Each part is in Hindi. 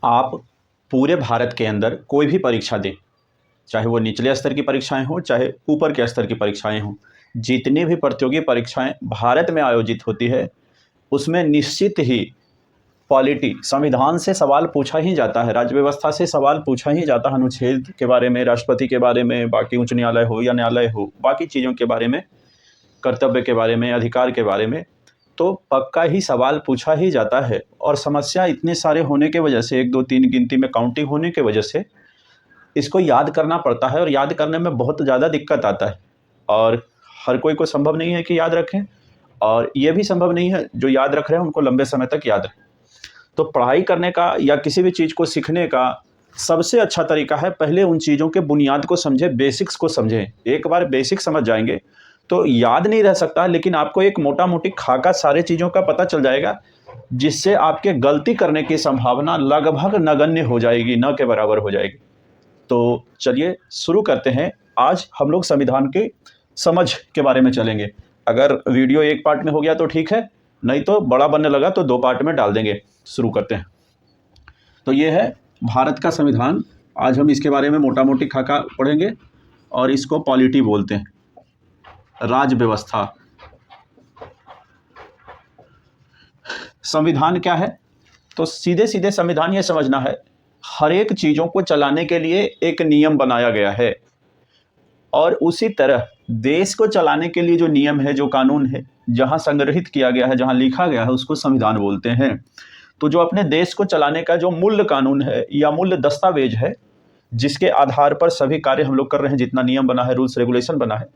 आप पूरे भारत के अंदर कोई भी परीक्षा दें, चाहे वो निचले स्तर की परीक्षाएं हों, चाहे ऊपर के स्तर की परीक्षाएं हों, जितनी भी प्रतियोगी परीक्षाएं भारत में आयोजित होती है, उसमें निश्चित ही पॉलिटी, संविधान से सवाल पूछा ही जाता है, राज्य व्यवस्था से सवाल पूछा ही जाता है, अनुच्छेद के बारे में, राष्ट्रपति के बारे में, बाकी उच्च न्यायालय हो या न्यायालय हो, बाकी चीज़ों के बारे में, कर्तव्य के बारे में, अधिकार के बारे में, तो पक्का ही सवाल पूछा ही जाता है। और समस्या इतने सारे होने के वजह से, 1 2 3 गिनती में काउंटिंग होने के वजह से इसको याद करना पड़ता है, और याद करने में बहुत ज़्यादा दिक्कत आता है, और हर कोई को संभव नहीं है कि याद रखें, और ये भी संभव नहीं है जो याद रख रहे हैं उनको लंबे समय तक याद रहे। तो पढ़ाई करने का या किसी भी चीज़ को सीखने का सबसे अच्छा तरीका है, पहले उन चीज़ों के बुनियाद को समझें, बेसिक्स को समझें। एक बार बेसिक समझ जाएंगे तो याद नहीं रह सकता, लेकिन आपको एक मोटा मोटी खाका सारे चीज़ों का पता चल जाएगा, जिससे आपके गलती करने की संभावना लगभग नगण्य हो जाएगी, न के बराबर हो जाएगी। तो चलिए शुरू करते हैं। आज हम लोग संविधान की समझ के बारे में चलेंगे। अगर वीडियो एक पार्ट में हो गया तो ठीक है, नहीं तो बड़ा बनने लगा तो 2 पार्ट में डाल देंगे। शुरू करते हैं। तो ये है भारत का संविधान। आज हम इसके बारे में मोटा मोटी खाका पढ़ेंगे, और इसको पॉलिटी बोलते हैं, राज व्यवस्था। संविधान क्या है? तो सीधे सीधे संविधान ये समझना है, हर एक चीज़ों को चलाने के लिए एक नियम बनाया गया है, और उसी तरह देश को चलाने के लिए जो नियम है, जो कानून है, जहाँ संग्रहित किया गया है, जहाँ लिखा गया है, उसको संविधान बोलते हैं। तो जो अपने देश को चलाने का जो मूल कानून है या मूल दस्तावेज है, जिसके आधार पर सभी कार्य हम लोग कर रहे हैं, जितना नियम बना है, रूल्स रेगुलेशन बना है,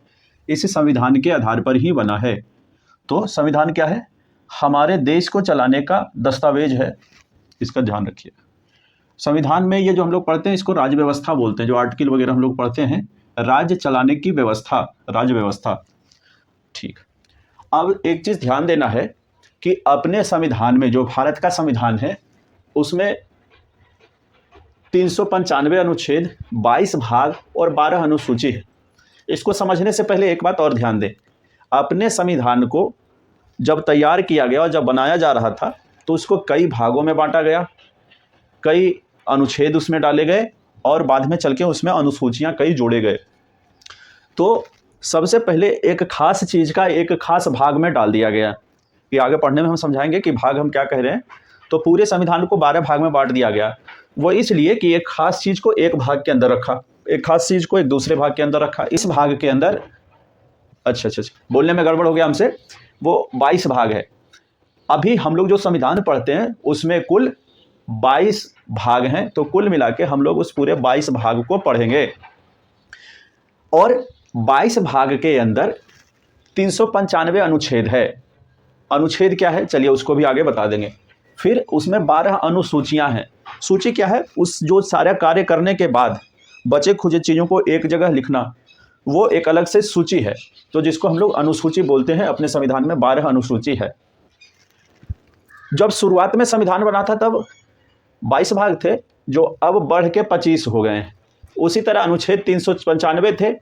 इस संविधान के आधार पर ही बना है। तो संविधान क्या है? हमारे देश को चलाने का दस्तावेज है, इसका ध्यान रखिए। संविधान में ये जो हम लोग पढ़ते हैं, इसको राज्य व्यवस्था बोलते हैं। जो आर्टिकल वगैरह हम लोग पढ़ते हैं, राज्य चलाने की व्यवस्था, राज्य व्यवस्था। ठीक। अब एक चीज़ ध्यान देना है कि अपने संविधान में, जो भारत का संविधान है, उसमें 395 अनुच्छेद, 22 भाग और 12 अनुसूची है। इसको समझने से पहले एक बात और ध्यान दें। अपने संविधान को जब तैयार किया गया और जब बनाया जा रहा था, तो उसको कई भागों में बांटा गया, कई अनुच्छेद उसमें डाले गए, और बाद में चल के उसमें अनुसूचियां कई जोड़े गए। तो सबसे पहले एक खास चीज़ का एक खास भाग में डाल दिया गया, कि आगे पढ़ने में हम समझाएंगे कि भाग हम क्या कह रहे हैं। तो पूरे संविधान को 12 भाग में बांट दिया गया, वो इसलिए कि एक खास चीज़ को एक भाग के अंदर रखा, एक खास चीज़ को एक दूसरे भाग के अंदर रखा। इस भाग के अंदर अच्छा, बोलने में गड़बड़ हो गया हमसे, वो 22 भाग है। अभी हम लोग जो संविधान पढ़ते हैं उसमें कुल 22 भाग हैं, तो कुल मिला के हम लोग उस पूरे 22 भाग को पढ़ेंगे। और 22 भाग के अंदर 395 अनुच्छेद है। अनुच्छेद क्या है, चलिए उसको भी आगे बता देंगे। फिर उसमें 12 अनुसूचियां हैं। सूची क्या है? उस जो सारा कार्य करने के बाद बचे खुचे चीज़ों को एक जगह लिखना, वो एक अलग से सूची है, तो जिसको हम लोग अनुसूची बोलते हैं। अपने संविधान में 12 अनुसूची है। जब शुरुआत में संविधान बना था तब 22 भाग थे, जो अब बढ़ के 25 हो गए हैं। उसी तरह अनुच्छेद 395 थे,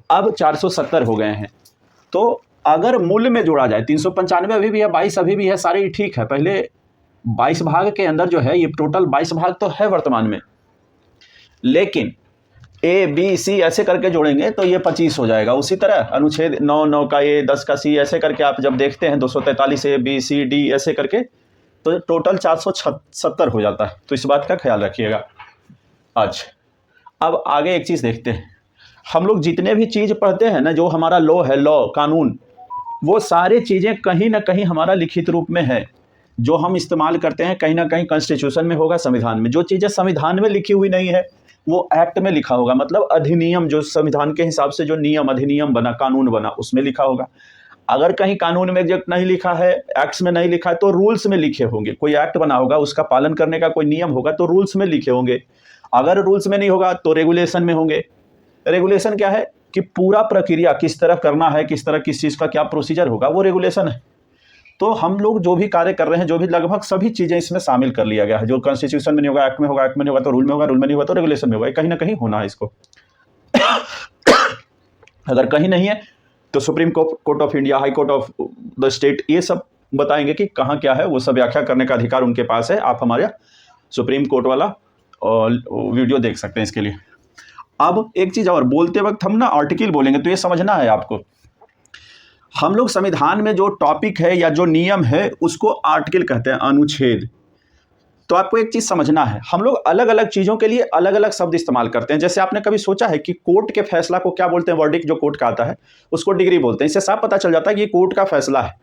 अब 470 हो गए हैं। तो अगर मूल में जोड़ा जाए, 395 अभी भी है, 22 अभी भी है, सारे ही ठीक है। पहले 22 भाग के अंदर जो है, ये टोटल 22 भाग तो है वर्तमान में, लेकिन ए बी सी ऐसे करके जोड़ेंगे तो ये 25 हो जाएगा। उसी तरह अनुच्छेद 9 का ए, 10 का सी, ऐसे करके आप जब देखते हैं 243 ए बी सी डी ऐसे करके, तो टोटल 470 हो जाता है। तो इस बात का ख्याल रखिएगा। अच्छा, अब आगे एक चीज़ देखते हैं। हम लोग जितने भी चीज़ पढ़ते हैं ना, जो हमारा लॉ है, लॉ कानून, वो सारे चीज़ें कहीं ना कहीं हमारा लिखित रूप में है। जो हम इस्तेमाल करते हैं कहीं ना कहीं कॉन्स्टिट्यूशन में होगा, संविधान में। जो चीज़ें संविधान में लिखी हुई नहीं है, वो एक्ट में लिखा होगा, मतलब अधिनियम, जो संविधान के हिसाब से जो नियम, अधिनियम बना, कानून बना, उसमें लिखा होगा। अगर कहीं कानून में एग्जैक्ट नहीं लिखा है, एक्ट्स में नहीं लिखा है, तो रूल्स में लिखे होंगे। कोई एक्ट बना होगा, उसका पालन करने का कोई नियम होगा, तो रूल्स में लिखे होंगे। अगर रूल्स में नहीं होगा तो रेगुलेशन में होंगे। रेगुलेशन क्या है कि पूरा प्रक्रिया किस तरह करना है, किस तरह किस चीज़ का क्या प्रोसीजर होगा, वो रेगुलेशन है। तो हम लोग जो भी कार्य कर रहे हैं, जो भी लगभग सभी चीज़ें इसमें शामिल कर लिया गया है। जो कॉन्स्टिट्यूशन में नहीं होगा, एक्ट में होगा, एक्ट में नहीं होगा तो रूल में होगा, रूल में नहीं होगा तो रेगुलेशन में होगा। कहीं ना कहीं होना है इसको। अगर कहीं नहीं है तो supreme court of India, high court of the state, ये सब बताएंगे कि कहाँ क्या है। वो सब व्याख्या करने का अधिकार उनके पास है। आप हमारे सुप्रीम कोर्ट वाला और वीडियो देख सकते हैं इसके लिए। अब एक चीज़ और, बोलते वक्त हम ना आर्टिकल बोलेंगे तो ये समझना है आपको। हम लोग संविधान में जो टॉपिक है या जो नियम है उसको आर्टिकल कहते हैं, अनुच्छेद। तो आपको एक चीज़ समझना है, हम लोग अलग अलग चीज़ों के लिए अलग अलग शब्द इस्तेमाल करते हैं। जैसे आपने कभी सोचा है कि कोर्ट के फैसला को क्या बोलते हैं? वर्डिक्ट जो कोर्ट का आता है उसको डिग्री बोलते हैं। इससे साफ पता चल जाता है कि ये कोर्ट का फैसला है।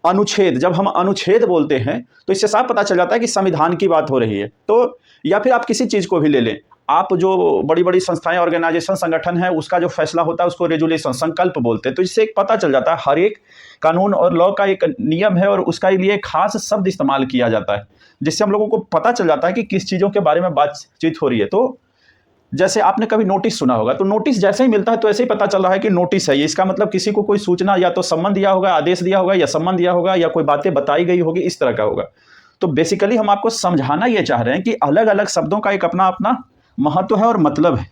अनुच्छेद, जब हम अनुच्छेद बोलते हैं तो इससे साफ पता चल जाता है कि संविधान की बात हो रही है। तो या फिर आप किसी चीज़ को भी ले लें, आप जो बड़ी बड़ी संस्थाएं, ऑर्गेनाइजेशन, संगठन है, उसका जो फैसला होता है उसको रेजुलेशन, संकल्प बोलते हैं। तो इससे एक पता चल जाता है हर एक कानून और लॉ का एक नियम है और उसका लिए खास शब्द इस्तेमाल किया जाता है, जिससे हम लोगों को पता चल जाता है कि किस चीज़ों के बारे में बातचीत हो रही है। तो जैसे आपने कभी नोटिस सुना होगा, तो नोटिस जैसे ही मिलता है तो ऐसे ही पता चल रहा है कि नोटिस है ये। इसका मतलब किसी को कोई सूचना या तो सम्मन दिया होगा, आदेश दिया होगा, या सम्मन दिया होगा, या कोई बातें बताई गई होगी, इस तरह का होगा। तो बेसिकली हम आपको समझाना ये चाह रहे हैं कि अलग अलग शब्दों का एक अपना अपना महत्व है और मतलब है।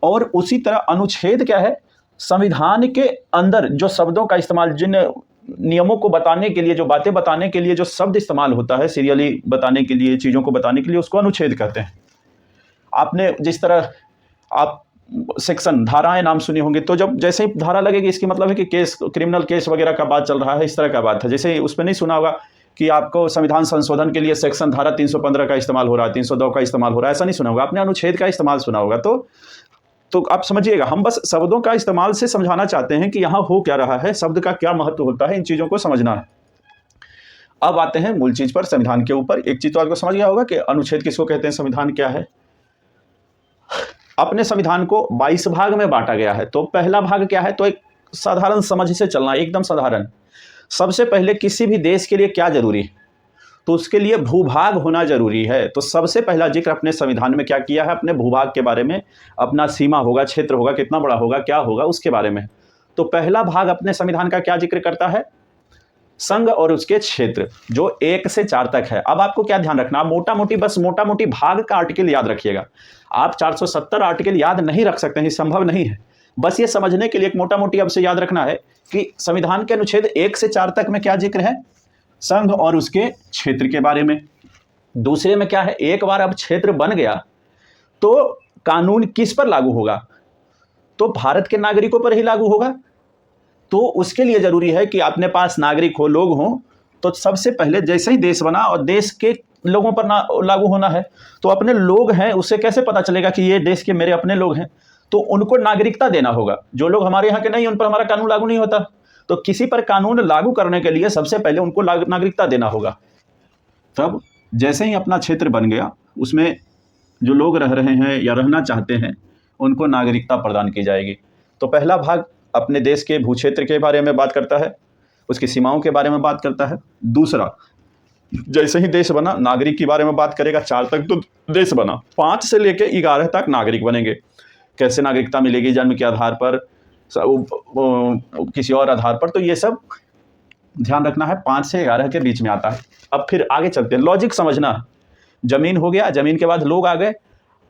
और उसी तरह अनुच्छेद क्या है? संविधान के अंदर जो शब्दों का इस्तेमाल, जिन नियमों को बताने के लिए, जो बातें बताने के लिए जो शब्द इस्तेमाल होता है, सीरियली बताने के लिए, चीज़ों को बताने के लिए, उसको अनुच्छेद कहते हैं। आपने जिस तरह आप सेक्शन, धाराएं नाम सुनी होंगी, तो जब जैसे ही धारा लगेगी इसकी मतलब है कि केस, क्रिमिनल केस वगैरह का बात चल रहा है, इस तरह का बात है। जैसे उस पर नहीं सुना होगा कि आपको संविधान संशोधन के लिए सेक्शन धारा 315 का इस्तेमाल हो रहा है, 302 का इस्तेमाल हो रहा है, ऐसा नहीं सुना होगा, आपने अनुच्छेद का इस्तेमाल सुना होगा। तो आप समझिएगा, हम बस शब्दों का इस्तेमाल से समझाना चाहते हैं कि यहाँ हो क्या रहा है, शब्द का क्या महत्व होता है, इन चीज़ों को समझना है। अब आते हैं मूल चीज़ पर, संविधान के ऊपर। एक चीज़ तो आपको समझ गया होगा कि अनुच्छेद किसको कहते हैं, संविधान क्या है। अपने संविधान को 22 भाग में बांटा गया है। तो पहला भाग क्या है? तो एक साधारण समझ से चलना, एकदम साधारण। सबसे पहले किसी भी देश के लिए क्या जरूरी है? तो उसके लिए भूभाग होना जरूरी है। तो सबसे पहला जिक्र अपने संविधान में क्या किया है? अपने भूभाग के बारे में, अपना सीमा होगा, क्षेत्र होगा, कितना बड़ा होगा, क्या होगा, उसके बारे में। तो पहला भाग अपने संविधान का क्या जिक्र करता है? संघ और उसके क्षेत्र, जो 1 से 4 तक है। अब आपको क्या ध्यान रखना, मोटा मोटी, बस मोटा मोटी भाग का आर्टिकल याद रखिएगा। आप 470 आर्टिकल याद नहीं रख सकते हैं, संभव नहीं है। बस ये समझने के लिए एक मोटा मोटी आपसे याद रखना है कि संविधान के अनुच्छेद 1 से 4 तक में क्या जिक्र है? संघ और उसके क्षेत्र के बारे में। दूसरे में क्या है? एक बार अब क्षेत्र बन गया तो कानून किस पर लागू होगा? तो भारत के नागरिकों पर ही लागू होगा। तो उसके लिए जरूरी है कि अपने पास नागरिक हो, लोग हों। तो सबसे पहले जैसे ही देश बना और देश के लोगों पर लागू होना है, तो अपने लोग हैं, उससे कैसे पता चलेगा कि ये देश के मेरे अपने लोग हैं? तो उनको नागरिकता देना होगा। जो लोग हमारे यहाँ के नहीं, उन पर हमारा कानून लागू नहीं होता। तो किसी पर कानून लागू करने के लिए सबसे पहले उनको नागरिकता देना होगा। तब जैसे ही अपना क्षेत्र बन गया, उसमें जो लोग रह रहे हैं या रहना चाहते हैं, उनको नागरिकता प्रदान की जाएगी। तो पहला भाग अपने देश के भू क्षेत्र के बारे में बात करता है, उसकी सीमाओं के बारे में बात करता है। दूसरा, जैसे ही देश बना, नागरिक के बारे में बात करेगा। 4 तक तो देश बना, 5 से लेकर 11 तक नागरिक बनेंगे। कैसे नागरिकता मिलेगी? जन्म के आधार पर, किसी और आधार पर। तो ये सब ध्यान रखना है, 5 से 11 के बीच में आता है। अब फिर आगे चलते हैं, लॉजिक समझना। जमीन हो गया, जमीन के बाद लोग आ गए।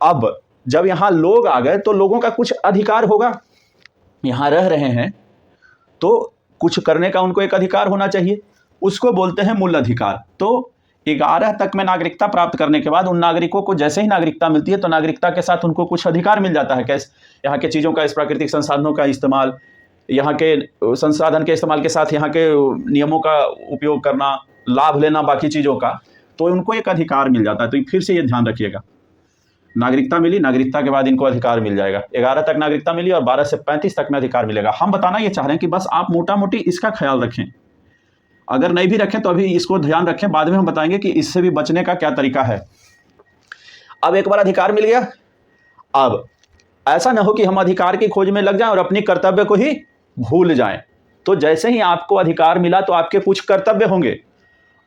अब जब यहाँ लोग आ गए तो लोगों का कुछ अधिकार होगा। यहाँ रह रहे हैं तो कुछ करने का उनको एक अधिकार होना चाहिए, उसको बोलते हैं मूल अधिकार। तो 11 तक में नागरिकता प्राप्त करने के बाद उन नागरिकों को जैसे ही नागरिकता मिलती है तो नागरिकता के साथ उनको कुछ अधिकार मिल जाता है। कैसे? यहाँ के चीज़ों का, इस प्राकृतिक संसाधनों का इस्तेमाल, यहाँ के संसाधन के इस्तेमाल के साथ यहाँ के नियमों का उपयोग करना, लाभ लेना बाकी चीज़ों का, तो उनको एक अधिकार मिल जाता है। तो फिर से ये ध्यान रखिएगा, नागरिकता मिली, नागरिकता के बाद इनको अधिकार मिल जाएगा। 11 तक नागरिकता मिली और 12 से 35 तक में अधिकार मिलेगा। हम बताना ये चाह रहे हैं कि बस आप मोटा मोटी इसका ख्याल रखें। अगर नहीं भी रखें तो अभी इसको ध्यान रखें, बाद में हम बताएंगे कि इससे भी बचने का क्या तरीका है। अब एक बार अधिकार मिल गया, अब ऐसा ना हो कि हम अधिकार की खोज में लग जाएं और अपनी कर्तव्य को ही भूल जाएं। तो जैसे ही आपको अधिकार मिला तो आपके कुछ कर्तव्य होंगे,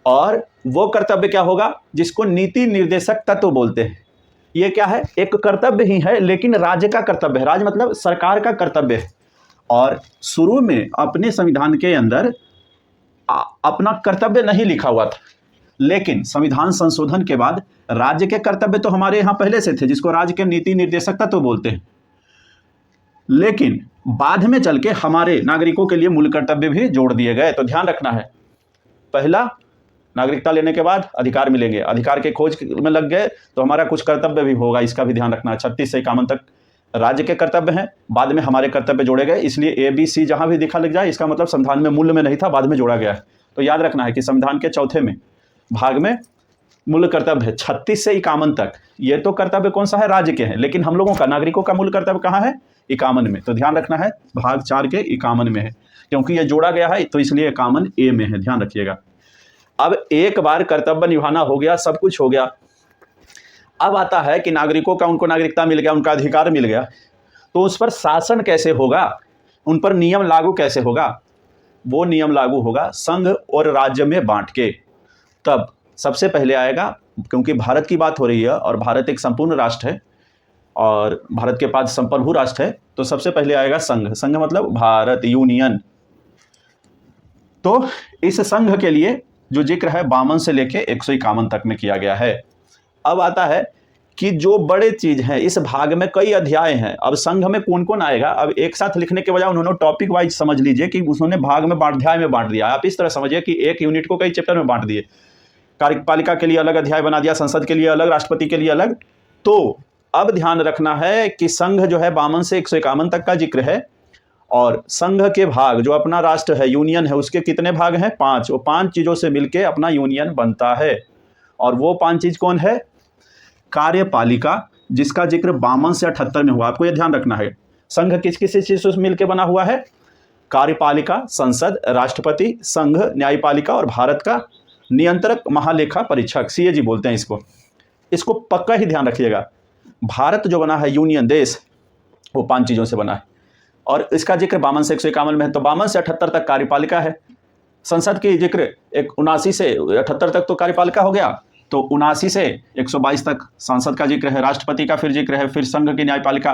और वो कर्तव्य क्या होगा? जिसको नीति निर्देशक तत्व बोलते हैं। ये क्या है? एक कर्तव्य ही है, लेकिन राज्य का कर्तव्य है। राज्य मतलब सरकार का कर्तव्य है। और शुरू में अपने संविधान के अंदर अपना कर्तव्य नहीं लिखा हुआ था, लेकिन संविधान संशोधन के बाद राज्य के कर्तव्य तो हमारे यहाँ पहले से थे, जिसको राज्य के नीति निर्देशक तत्व बोलते हैं। लेकिन बाद में चल के हमारे नागरिकों के लिए मूल कर्तव्य भी जोड़ दिए गए। तो ध्यान रखना है, पहला नागरिकता लेने के बाद अधिकार मिलेंगे, अधिकार के खोज में लग गए तो हमारा कुछ कर्तव्य भी होगा, इसका भी ध्यान रखना है। 36 से 51 तक राज्य के कर्तव्य हैं, बाद में हमारे कर्तव्य जोड़े गए, इसलिए ABC जहां भी दिखा लग जाए इसका मतलब संविधान में मूल्य में नहीं था, बाद में जोड़ा गया है। तो याद रखना है कि संविधान के चौथे में भाग में मूल कर्तव्य है 36 से 51 तक। ये तो कर्तव्य कौन सा है, राज्य के हैं, लेकिन हम लोगों का नागरिकों का मूल कर्तव्य कहाँ है, 51 में। तो ध्यान रखना है भाग 4 के 51 में है, क्योंकि ये जोड़ा गया है तो इसलिए 51A में है, ध्यान रखिएगा। अब एक बार कर्तव्य निभाना हो गया, सब कुछ हो गया, अब आता है कि नागरिकों का, उनको नागरिकता मिल गया, उनका अधिकार मिल गया, तो उस पर शासन कैसे होगा, उन पर नियम लागू कैसे होगा। वो नियम लागू होगा संघ और राज्य में बांट के। तब सबसे पहले आएगा, क्योंकि भारत की बात हो रही है और भारत एक संपूर्ण राष्ट्र है और भारत के पास संप्रभु राष्ट्र है, तो सबसे पहले आएगा संघ। संघ मतलब भारत, यूनियन। तो इस संघ के लिए जो जिक्र है 52 से लेके 151 तक में किया गया है। अब आता है कि जो बड़े चीज है, इस भाग में कई अध्याय हैं। अब संघ में कौन कौन आएगा, अब एक साथ लिखने के बजाय उन्होंने टॉपिक वाइज समझ लीजिए कि उन्होंने भाग में अध्याय में बांट दिया। आप इस तरह समझिए कि एक यूनिट को कई चैप्टर में बांट दिए, कार्यपालिका के लिए अलग अध्याय बना दिया, संसद के लिए अलग, राष्ट्रपति के लिए अलग। तो अब ध्यान रखना है कि संघ जो है 52 से 151 तक का जिक्र है, और संघ के भाग जो अपना राष्ट्र है, यूनियन है, उसके कितने भाग हैं, 5। वो 5 चीजों से मिलके अपना यूनियन बनता है। और वो 5 चीज कौन है, कार्यपालिका, जिसका जिक्र 52 से 78 में हुआ। आपको यह ध्यान रखना है संघ किस किस चीजों से मिलकर बना हुआ है, कार्यपालिका, संसद, राष्ट्रपति, संघ, न्यायपालिका और भारत का नियंत्रक महालेखा परीक्षक, CAG बोलते हैं इसको। इसको पक्का ही ध्यान रखिएगा। भारत जो बना है यूनियन देश, वो 5 चीजों से बना है और इसका जिक्र 52 से 151 में है। तो 52 से 78 तक कार्यपालिका है। संसद की जिक्र 79 से 78 तक तो कार्यपालिका हो गया, तो 79 से 122 तक संसद का जिक्र है, राष्ट्रपति का फिर जिक्र है, फिर संघ की न्यायपालिका।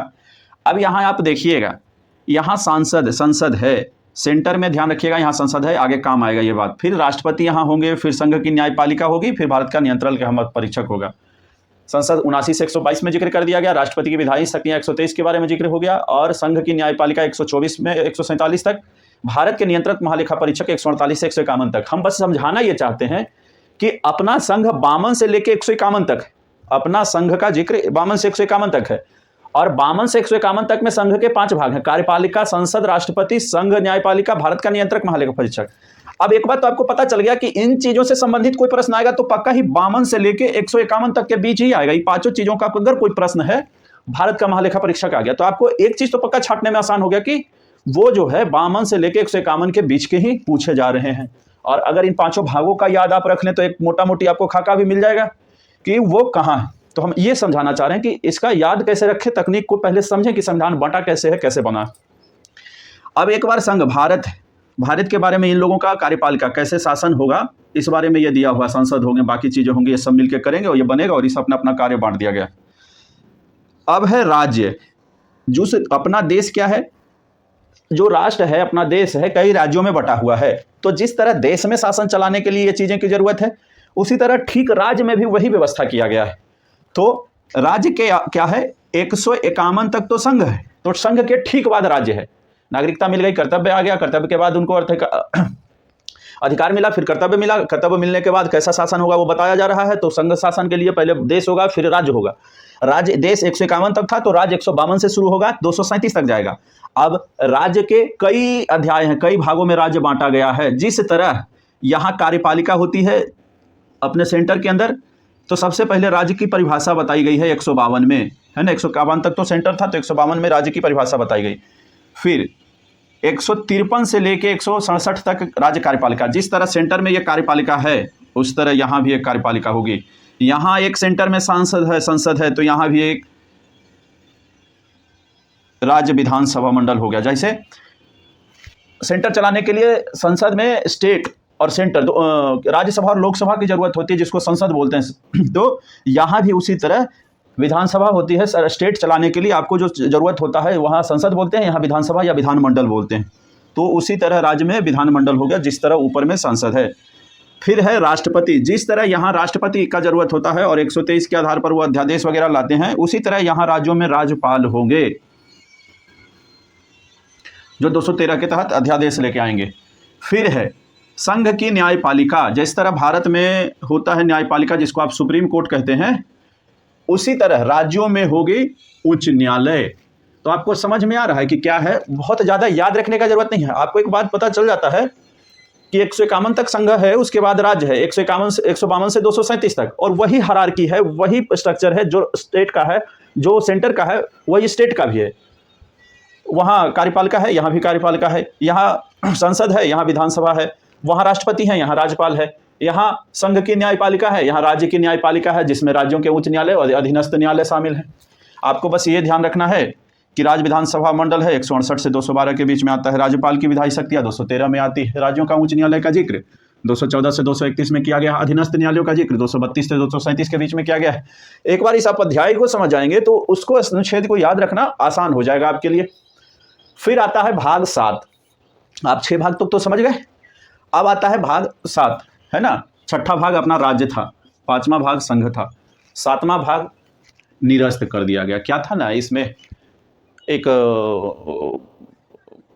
अब यहाँ आप देखिएगा, यहाँ संसद है सेंटर में, ध्यान रखिएगा, यहाँ संसद है, आगे काम आएगा ये बात। फिर राष्ट्रपति यहाँ होंगे, फिर संघ की न्यायपालिका होगी, फिर भारत का नियंत्रण का परीक्षक होगा। संसद 79 से 122 में जिक्र कर दिया गया, राष्ट्रपति की विधायी शक्तियां 123 के बारे में जिक्र हो गया, और संघ की न्यायपालिका 124 में 147 तक, भारत के नियंत्रक महालेखा परीक्षक 148 से 151 तक। हम बस समझाना ये चाहते हैं कि अपना संघ 52 से लेकर 151 तक, अपना संघ का जिक्र 52 से 151 तक है, और 52 से 151 तक में संघ के 5 भाग हैं, कार्यपालिका, संसद, राष्ट्रपति, संघ, न्यायपालिका, भारत का नियंत्रक महालेखा परीक्षक। अब एक बात तो आपको पता चल गया कि इन चीजों से संबंधित कोई प्रश्न आएगा तो पक्का ही 52 से लेके 151 तक के बीच ही आएगा। ये 5 चीजों का अगर कोई प्रश्न है, भारत का महालेखा परीक्षक आ गया, तो आपको एक चीज तो पक्का छांटने में आसान हो गया कि वो जो है 52 से लेके 151 के बीच के ही पूछे जा रहे हैं। और अगर इन 5 भागों का याद आप रख लें तो एक मोटा मोटी आपको खाका भी मिल जाएगा कि वो कहाँ है। तो हम ये समझाना चाह रहे हैं कि इसका याद कैसे रखें, तकनीक को पहले समझें कि संविधान बंटा कैसे है, कैसे बना। अब एक बार संघ भारत के बारे में, इन लोगों का कार्यपालिका कैसे शासन होगा, इस बारे में ये दिया हुआ, संसद होंगे, बाकी चीजें होंगी, ये सब मिलकर करेंगे और ये बनेगा, और इस अपना अपना कार्य बांट दिया गया। अब है राज्य, जो अपना देश क्या है, जो राष्ट्र है, अपना देश है, कई राज्यों में बटा हुआ है। तो जिस तरह देश में शासन चलाने के लिए ये चीजें की जरूरत है, उसी तरह ठीक राज्य में भी वही व्यवस्था किया गया है। तो राज्य के क्या है, 151 तक तो संघ है, तो संघ के ठीक बाद राज्य है। नागरिकता मिल गई, कर्तव्य आ गया, कर्तव्य के बाद उनको अधिकार मिला, फिर कर्तव्य मिला, कर्तव्य मिलने के बाद कैसा शासन होगा वो बताया जा रहा है। तो संघ शासन के लिए पहले देश होगा, फिर राज्य होगा। राज्य, देश 151 तक था, तो राज्य 152 से शुरू होगा, 237 तक जाएगा। अब राज्य के कई अध्याय हैं, कई भागों में राज्य बांटा गया है। जिस तरह यहाँ कार्यपालिका होती है अपने सेंटर के अंदर, तो सबसे पहले राज्य की परिभाषा बताई गई है 152 में, है ना। 151 तक तो सेंटर था, तो 152 में राज्य की परिभाषा बताई गई। फिर 153 से लेके 167 तक राज्य कार्यपालिका, जिस तरह सेंटर में ये कार्यपालिका है उस तरह यहाँ भी एक कार्यपालिका होगी। यहाँ एक सेंटर में संसद है, तो यहाँ भी एक राज्य विधानसभा मंडल हो गया। जैसे सेंटर चलाने के लिए संसद में स्टेट और सेंटर, राज्यसभा और लोकसभा की जरूरत होती है, जिसको संसद बोलते हैं। तो यहाँ भी उसी तरह विधानसभा होती है, स्टेट चलाने के लिए आपको जो जरूरत होता है वहाँ संसद बोलते हैं, यहाँ विधानसभा या विधानमंडल बोलते हैं। तो उसी तरह राज्य में विधानमंडल हो गया, जिस तरह ऊपर में संसद है। फिर है राष्ट्रपति, जिस तरह यहाँ राष्ट्रपति का जरूरत होता है और 123 के आधार पर वो अध्यादेश वगैरह लाते हैं, उसी तरह यहाँ राज्यों में राज्यपाल होंगे, जो 213 के तहत अध्यादेश लेके आएंगे। फिर है संघ की न्यायपालिका, जिस तरह भारत में होता है न्यायपालिका जिसको आप सुप्रीम कोर्ट कहते हैं, उसी तरह राज्यों में होगी उच्च न्यायालय। तो आपको समझ में आ रहा है कि क्या है, बहुत ज़्यादा याद रखने का जरूरत नहीं है। आपको एक बात पता चल जाता है कि 151 तक संघ है, उसके बाद राज्य है, 152 से 237 तक, और वही हायरार्की है, वही स्ट्रक्चर है जो स्टेट का है, जो सेंटर का है वही स्टेट का भी है। वहाँ कार्यपालिका है, यहाँ भी कार्यपालिका है, यहाँ संसद है, यहाँ विधानसभा है, वहाँ राष्ट्रपति है, यहाँ राज्यपाल है, यहाँ संघ की न्यायपालिका है, यहाँ राज्य की न्यायपालिका है, जिसमें राज्यों के उच्च न्यायालय और अधीनस्थ न्यायालय शामिल है। आपको बस ये ध्यान रखना है कि राज्य विधानसभा मंडल है 168 से 212 के बीच में आता है। राज्यपाल की विधायी शक्तियाँ 213 में आती है। राज्यों का उच्च न्यायालय का जिक्र 214 से 231 में किया गया। अधीनस्थ न्यायालयों का जिक्र 232 से 237 के बीच में किया गया है। एक बार इस आप अध्याय को समझ जाएंगे तो उसको अनुच्छेद को याद रखना आसान हो जाएगा आपके लिए। फिर आता है भाग 7। आप 6 भाग तो समझ गए। अब आता है भाग 7, है ना। छठा भाग अपना राज्य था, 5वां भाग संघ था, 7वां भाग निरस्त कर दिया गया। क्या था ना इसमें, एक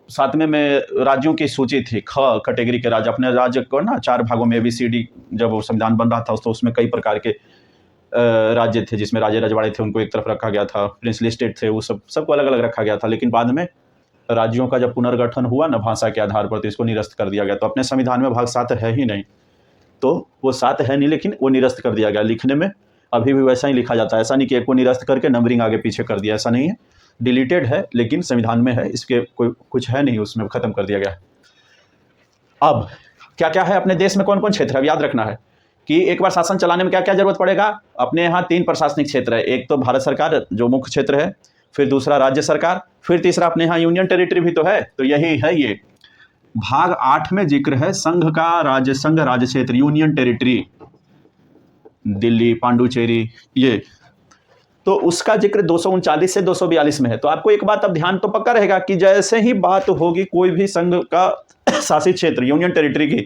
7वें में राज्यों की सूची थी, ख कैटेगरी के राज्य। अपने राज्य को ना 4 भागों में ABCD जब वो संविधान बन रहा था तो उसमें कई प्रकार के राज्य थे, जिसमें राजे रजवाड़े थे उनको एक तरफ रखा गया था, प्रिंसली स्टेट थे वो सबको अलग अलग रखा गया था। लेकिन बाद में राज्यों का जब पुनर्गठन हुआ ना भाषा के आधार पर, तो इसको निरस्त कर दिया गया। तो अपने संविधान में भाग 7 है ही नहीं, तो वो 7 है नहीं, लेकिन वो निरस्त कर दिया गया। लिखने में अभी भी वैसा ही लिखा जाता है, ऐसा नहीं कि एक को निरस्त करके नंबरिंग आगे पीछे कर दिया, ऐसा नहीं है। डिलीटेड है लेकिन संविधान में है, इसके कोई कुछ है नहीं, उसमें खत्म कर दिया गया। अब क्या क्या है अपने देश में, कौन कौन क्षेत्र है, अब याद रखना है कि एक बार शासन चलाने में क्या क्या जरूरत पड़ेगा। अपने यहाँ 3 प्रशासनिक क्षेत्र है, एक तो भारत सरकार जो मुख्य क्षेत्र है, फिर दूसरा राज्य सरकार, फिर तीसरा अपने यहाँ यूनियन टेरिटरी भी तो है। तो यही है ये भाग 8 में जिक्र है संघ का, राज्य संघ राज्य क्षेत्र, यूनियन टेरिटरी, दिल्ली, पांडुचेरी, ये तो उसका जिक्र 239 से 242 में है। तो आपको एक बात अब ध्यान तो पक्का रहेगा कि जैसे ही बात होगी कोई भी संघ का शासित क्षेत्र यूनियन टेरिटरी की,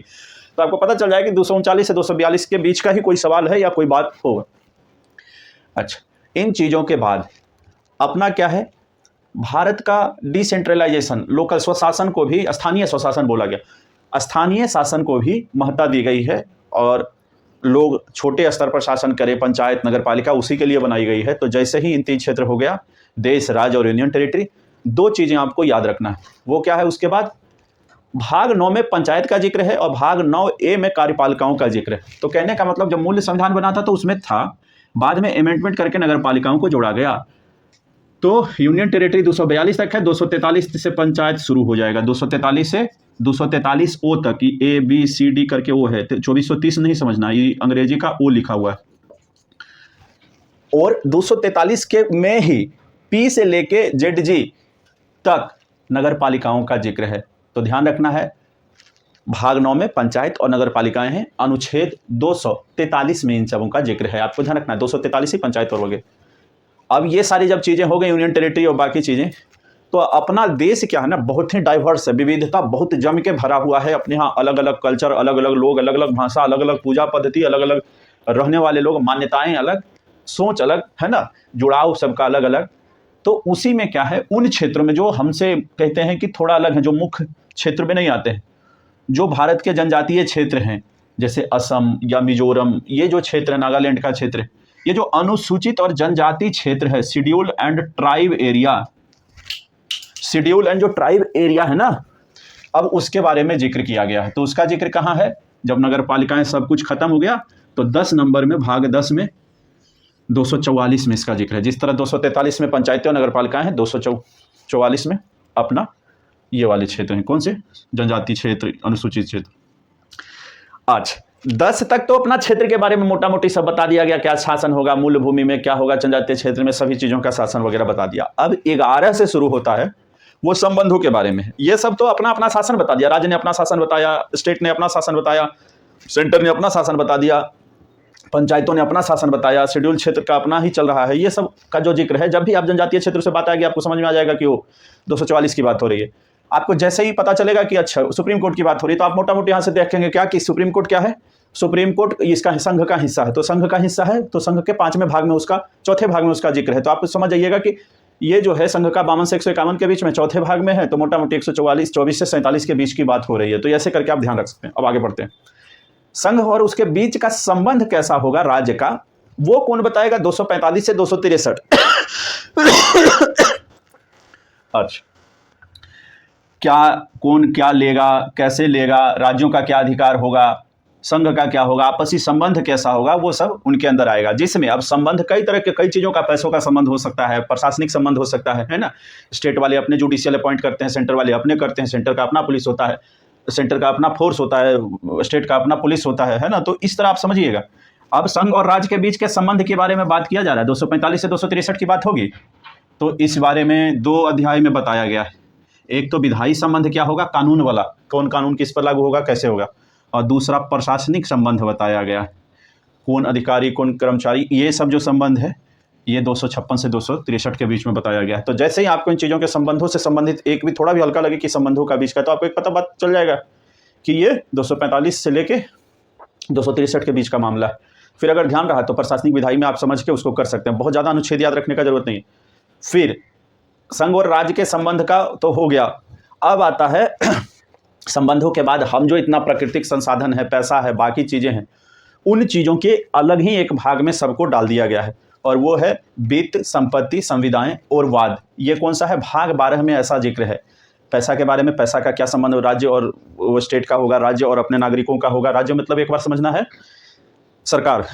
तो आपको पता चल जाएगा कि 239 से 242 के बीच का ही कोई सवाल है या कोई बात होगा। अच्छा, इन चीज़ों के बाद अपना क्या है, भारत का डिसेंट्रलाइजेशन, लोकल स्वशासन को भी स्थानीय स्वशासन बोला गया, स्थानीय शासन को भी महत्ता दी गई है और लोग छोटे स्तर पर शासन करें, पंचायत नगर पालिका उसी के लिए बनाई गई है। तो जैसे ही इन 3 क्षेत्र हो गया, देश, राज्य और यूनियन टेरिटरी, 2 चीज़ें आपको याद रखना है। वो क्या है, उसके बाद भाग 9 में पंचायत का जिक्र है और भाग 9A में कार्यपालिकाओं का जिक्र है। तो कहने का मतलब जब मूल संविधान बना था तो उसमें था, बाद में अमेंडमेंट करके नगर पालिकाओं को जोड़ा गया। तो यूनियन टेरिटरी 242 तक है, 243 से पंचायत शुरू हो जाएगा, 243 से 243 O तक, ABCD करके वो है, 2430 नहीं समझना, ये अंग्रेजी का O लिखा हुआ है। और 243 के में ही P से लेके ZG तक नगर पालिकाओं का जिक्र है। तो ध्यान रखना है, भाग 9 में पंचायत और नगर पालिकाएं हैं, अनुच्छेद 243 में इन सबों का जिक्र है। आपको ध्यान रखना है, 243 ही पंचायत और वगैरह। अब ये सारी जब चीज़ें हो गई, यूनियन टेरिटरी और बाकी चीज़ें, तो अपना देश क्या है ना, बहुत ही डाइवर्स है, विविधता बहुत जम के भरा हुआ है। अपने यहाँ अलग अलग कल्चर, अलग अलग लोग, अलग अलग भाषा, अलग अलग पूजा पद्धति, अलग अलग रहने वाले लोग, मान्यताएं अलग, सोच अलग, है ना, जुड़ाव सबका अलग अलग। तो उसी में क्या है, उन क्षेत्रों में जो हमसे कहते हैं कि थोड़ा अलग है, जो मुख्य क्षेत्र में नहीं आते हैं, जो भारत के जनजातीय क्षेत्र हैं, जैसे असम या मिजोरम, ये जो क्षेत्र है, नागालैंड का क्षेत्र, ये जो अनुसूचित और जनजाति क्षेत्र है, schedule and tribe area, schedule and जो ट्राइब एरिया है ना, अब उसके बारे में जिक्र किया गया है। तो उसका जिक्र कहाँ है, जब नगर पालिकाएं सब कुछ खत्म हो गया तो 10 नंबर में भाग 10 में 244 में इसका जिक्र है। जिस तरह 243 में पंचायतें और नगर पालिकाएं हैं, 244 में अपना ये वाले क्षेत्र हैं, कौन से, जनजाति क्षेत्र, अनुसूचित क्षेत्र। आज 10 तक तो अपना क्षेत्र के बारे में मोटा मोटी सब बता दिया गया, क्या शासन होगा, मूल भूमि में क्या होगा, जनजातीय क्षेत्र में सभी चीज़ों का शासन वगैरह बता दिया। अब 11 से शुरू होता है वो संबंधों के बारे में। ये सब तो अपना अपना शासन बता दिया, राज्य ने अपना शासन बताया, स्टेट ने अपना शासन बताया, सेंटर ने अपना शासन बता दिया, पंचायतों ने अपना शासन बताया, शेड्यूल क्षेत्र का अपना ही चल रहा है। ये सब का जो जिक्र है, जब भी आप जनजातीय क्षेत्र से बात आएगी आपको समझ में आ जाएगा कि वो 244 की बात हो रही है। आपको जैसे ही पता चलेगा कि अच्छा सुप्रीम कोर्ट की बात हो रही है, तो आप मोटा मोटी यहाँ से देखेंगे क्या कि सुप्रीम कोर्ट क्या है, सुप्रीम कोर्ट इसका संघ का हिस्सा है। तो संघ का हिस्सा है तो संघ के 5वें भाग में उसका, चौथे भाग में उसका जिक्र है। तो आप समझ जाइएगा कि ये जो है संघ का 52 से 151 के बीच में चौथे भाग में है, तो मोटा मोटी 144 24 से 47 के बीच की बात हो रही है। तो ऐसे करके आप ध्यान रख सकते हैं। अब आगे बढ़ते हैं। संघ और उसके बीच का संबंध कैसा होगा राज्य का, वो कौन बताएगा? 245 से 263। अच्छा, क्या कौन क्या लेगा, कैसे लेगा, राज्यों का क्या अधिकार होगा, संघ का क्या होगा, आपसी संबंध कैसा होगा, वो सब उनके अंदर आएगा। जिसमें अब संबंध कई तरह के, कई चीज़ों का, पैसों का संबंध हो सकता है, प्रशासनिक संबंध हो सकता है ना। स्टेट वाले अपने जुडिशियल अपॉइंट करते हैं, सेंटर वाले अपने करते हैं, सेंटर का अपना पुलिस होता है, सेंटर का अपना फोर्स होता है, स्टेट का अपना पुलिस होता है ना। तो इस तरह आप समझिएगा। अब संघ और राज्य के बीच के संबंध के बारे में बात किया जा रहा है। 245 से 263 की बात होगी, तो इस बारे में 2 अध्याय में बताया गया है। एक तो विधायी संबंध क्या होगा, कानून वाला, कौन कानून किस पर लागू होगा, कैसे होगा, और दूसरा प्रशासनिक संबंध बताया गया है, कौन अधिकारी कौन कर्मचारी, ये सब जो संबंध है ये 256 से 263 के बीच में बताया गया है। तो जैसे ही आपको इन चीज़ों के संबंधों से संबंधित एक भी थोड़ा भी हल्का लगे कि संबंधों का बीच का, तो आपको एक पता बात चल जाएगा कि ये 245 से लेके 263 के बीच का मामला है। फिर अगर ध्यान रहा तो प्रशासनिक विधायी में आप समझ के उसको कर सकते हैं, बहुत ज़्यादा अनुच्छेद याद रखने का जरूरत नहीं। फिर संघ और राज्य के संबंध का तो हो गया। अब आता है संबंधों के बाद हम जो इतना प्राकृतिक संसाधन है, पैसा है, बाकी चीज़ें हैं, उन चीज़ों के अलग ही एक भाग में सबको डाल दिया गया है, और वो है वित्त, संपत्ति, संविदाएं और वाद। ये कौन सा है? भाग 12 में ऐसा जिक्र है। पैसा के बारे में, पैसा का क्या संबंध राज्य और वो स्टेट का होगा, राज्य और अपने नागरिकों का होगा। राज्य मतलब एक बार समझना है सरकार,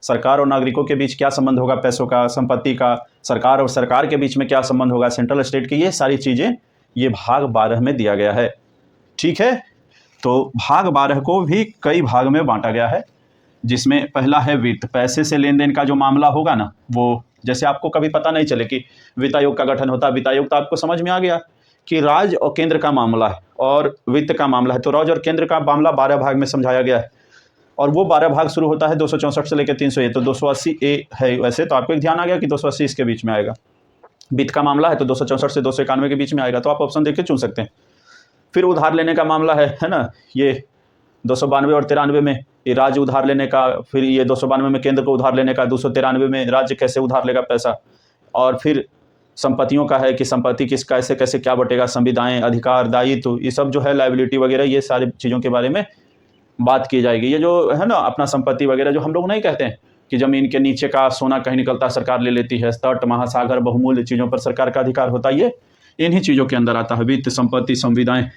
सरकार और नागरिकों के बीच क्या संबंध होगा पैसों का, संपत्ति का, सरकार और सरकार के बीच में क्या संबंध होगा, सेंट्रल स्टेट की, ये सारी चीज़ें ये भाग 12 में दिया गया है। ठीक है, तो भाग 12 को भी कई भाग में बांटा गया है, जिसमें पहला है वित्त, पैसे से लेन देन का जो मामला होगा ना, वो जैसे आपको कभी पता नहीं चले कि वित्त आयोग का गठन होता है, वित्त आयोग तो आपको समझ में आ गया कि राज्य और केंद्र का मामला है और वित्त का मामला है। तो राज्य और केंद्र का मामला 12 भाग में समझाया गया है, और वो 12 भाग शुरू होता है 264 से लेकर 300 ए। तो 280 ए है वैसे, तो आपको एक ध्यान आ गया कि 280 इसके बीच में आएगा। वित्त का मामला है तो 264 से 291 के बीच में आएगा, तो आप ऑप्शन देख के चुन सकते हैं। फिर उधार लेने का मामला है ना, ये 292 और 93 में ये राज्य उधार लेने का, फिर ये 292 में केंद्र को उधार लेने का, 293 में राज्य कैसे उधार लेगा पैसा, और फिर संपत्तियों का है कि संपत्ति किस कैसे कैसे क्या बटेगा, संविदाएं, अधिकार, दायित्व, ये सब जो है लायबिलिटी वगैरह, ये सारी चीज़ों के बारे में बात की जाएगी। ये जो है ना अपना संपत्ति वगैरह, जो हम लोग नहीं कहते हैं कि ज़मीन के नीचे का सोना कहीं निकलता सरकार ले लेती है, तट, महासागर, बहुमूल्य चीज़ों पर सरकार का अधिकार होता है, ये इन्हीं चीज़ों के अंदर आता है। वित्त, संपत्ति, संविदाएं।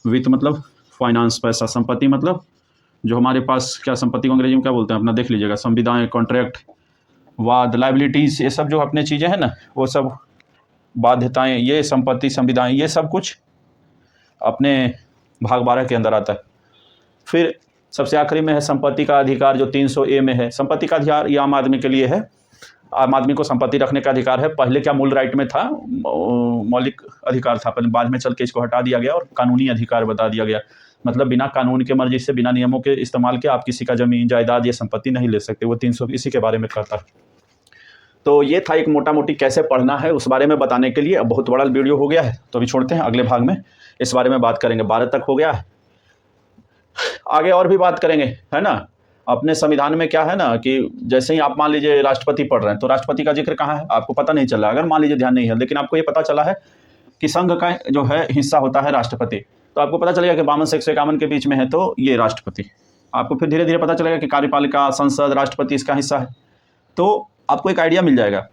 वित्त मतलब फाइनेंस, पैसा, संपत्ति मतलब जो हमारे पास, क्या संपत्ति को अंग्रेजी में क्या बोलते हैं अपना देख लीजिएगा, संविदाएं, कॉन्ट्रैक्ट, वाद, लाइबिलिटीज़, ये सब जो अपने चीज़ें हैं ना, वो सब बाध्यताएं, ये संपत्ति, संविदाएं, ये सब कुछ अपने भाग 12 के अंदर आता है। फिर सबसे आखिरी में है संपत्ति का अधिकार, जो 300 ए में है। संपत्ति का अधिकार ये आम आदमी के लिए है, आम आदमी को संपत्ति रखने का अधिकार है। पहले क्या मूल राइट में था, मौलिक अधिकार था, पर बाद में चल के इसको हटा दिया गया और कानूनी अधिकार बता दिया गया। मतलब बिना कानून के मर्जी से, बिना नियमों के इस्तेमाल के आप किसी का जमीन, जायदाद या संपत्ति नहीं ले सकते। वो 300 इसी के बारे में कहता है। तो ये था एक मोटा मोटी कैसे पढ़ना है उस बारे में बताने के लिए। अब बहुत बड़ा वीडियो हो गया है, तो अभी छोड़ते हैं, अगले भाग में इस बारे में बात करेंगे। 12 तक हो गया है, आगे और भी बात करेंगे, है ना। अपने संविधान में क्या है ना कि जैसे ही आप मान लीजिए राष्ट्रपति पढ़ रहे हैं, तो राष्ट्रपति का जिक्र कहाँ है आपको पता नहीं चला, अगर मान लीजिए ध्यान नहीं है, लेकिन आपको ये पता चला है कि संघ का जो है हिस्सा होता है राष्ट्रपति, तो आपको पता चलेगा कि 52 से 151 के बीच में है, तो ये राष्ट्रपति। आपको फिर धीरे धीरे पता चलेगा कि कार्यपालिका, संसद, राष्ट्रपति इसका हिस्सा है, तो आपको एक आइडिया मिल जाएगा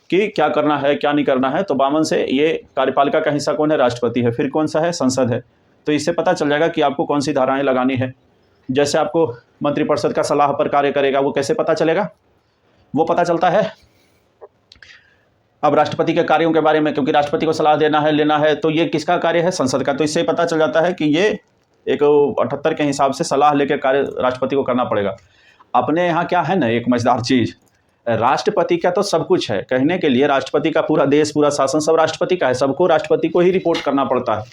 कि क्या करना है क्या नहीं करना है। तो 52 से ये कार्यपालिका का हिस्सा कौन है, राष्ट्रपति है। फिर कौन सा है, संसद है। तो इससे पता चल जाएगा कि आपको कौन सी धाराएं लगानी है। जैसे आपको मंत्रिपरिषद का सलाह पर कार्य करेगा, वो कैसे पता चलेगा, वो पता चलता है अब राष्ट्रपति के कार्यों के बारे में, क्योंकि राष्ट्रपति को सलाह देना है, लेना है, तो ये किसका कार्य है, संसद का। तो इससे पता चल जाता है कि ये एक 78 के हिसाब से सलाह लेकर कार्य राष्ट्रपति को करना पड़ेगा। अपने यहाँ क्या है ना, एक मजेदार चीज़, राष्ट्रपति का तो सब कुछ है कहने के लिए, राष्ट्रपति का पूरा देश, पूरा शासन सब राष्ट्रपति का है, सबको राष्ट्रपति को ही रिपोर्ट करना पड़ता है।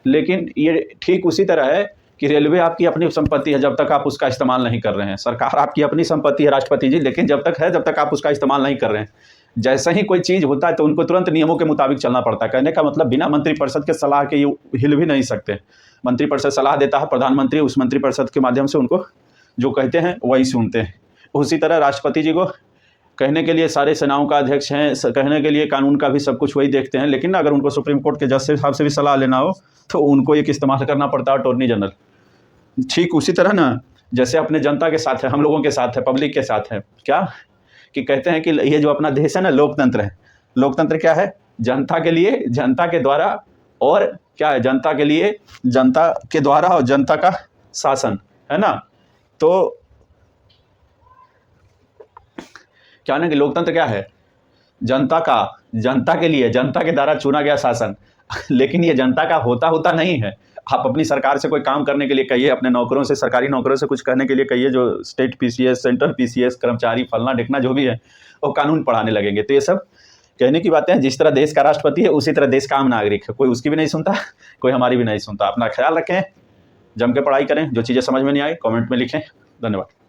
लेकिन ये ठीक उसी तरह है कि रेलवे आपकी अपनी संपत्ति है जब तक आप उसका इस्तेमाल नहीं कर रहे हैं, सरकार आपकी अपनी संपत्ति है राष्ट्रपति जी, लेकिन जब तक है जब तक आप उसका इस्तेमाल नहीं कर रहे हैं। जैसे ही कोई चीज़ होता है तो उनको तुरंत नियमों के मुताबिक चलना पड़ता है। कहने का मतलब बिना मंत्रिपरिषद के सलाह के ये हिल भी नहीं सकते। मंत्रिपरिषद सलाह देता है, प्रधानमंत्री उस मंत्रिपरिषद के माध्यम से उनको जो कहते हैं वही सुनते हैं। उसी तरह राष्ट्रपति जी को कहने के लिए सारे सेनाओं का अध्यक्ष हैं, कहने के लिए कानून का भी सब कुछ वही देखते हैं, लेकिन अगर उनको सुप्रीम कोर्ट के जज साहब से भी सलाह लेना हो तो उनको एक इस्तेमाल करना पड़ता है अटॉर्नी जनरल। ठीक उसी तरह ना जैसे अपने जनता के साथ है, हम लोगों के साथ है, पब्लिक के साथ है, क्या कि कहते हैं कि ये जो अपना देश है ना, लोकतंत्र है। लोकतंत्र क्या है? जनता के लिए, जनता के द्वारा, और क्या है? जनता के लिए, जनता के द्वारा और जनता का शासन, है ना। तो क्या ना कि लोकतंत्र क्या है? जनता का, जनता के लिए, जनता के द्वारा चुना गया शासन। लेकिन ये जनता का होता नहीं है। आप अपनी सरकार से कोई काम करने के लिए कहिए, अपने नौकरों से, सरकारी नौकरों से कुछ कहने के लिए कहिए, जो स्टेट पीसीएस, सेंट्रल पीसीएस, कर्मचारी, फलना ढिकना जो भी है, वो कानून पढ़ाने लगेंगे। तो ये सब कहने की बातें हैं। जिस तरह देश का राष्ट्रपति है उसी तरह देश का आम नागरिक है। कोई उसकी भी नहीं सुनता, कोई हमारी भी नहीं सुनता। अपना ख्याल रखें, जम के पढ़ाई करें, जो चीज़ें समझ में नहीं आए कमेंट में लिखें। धन्यवाद।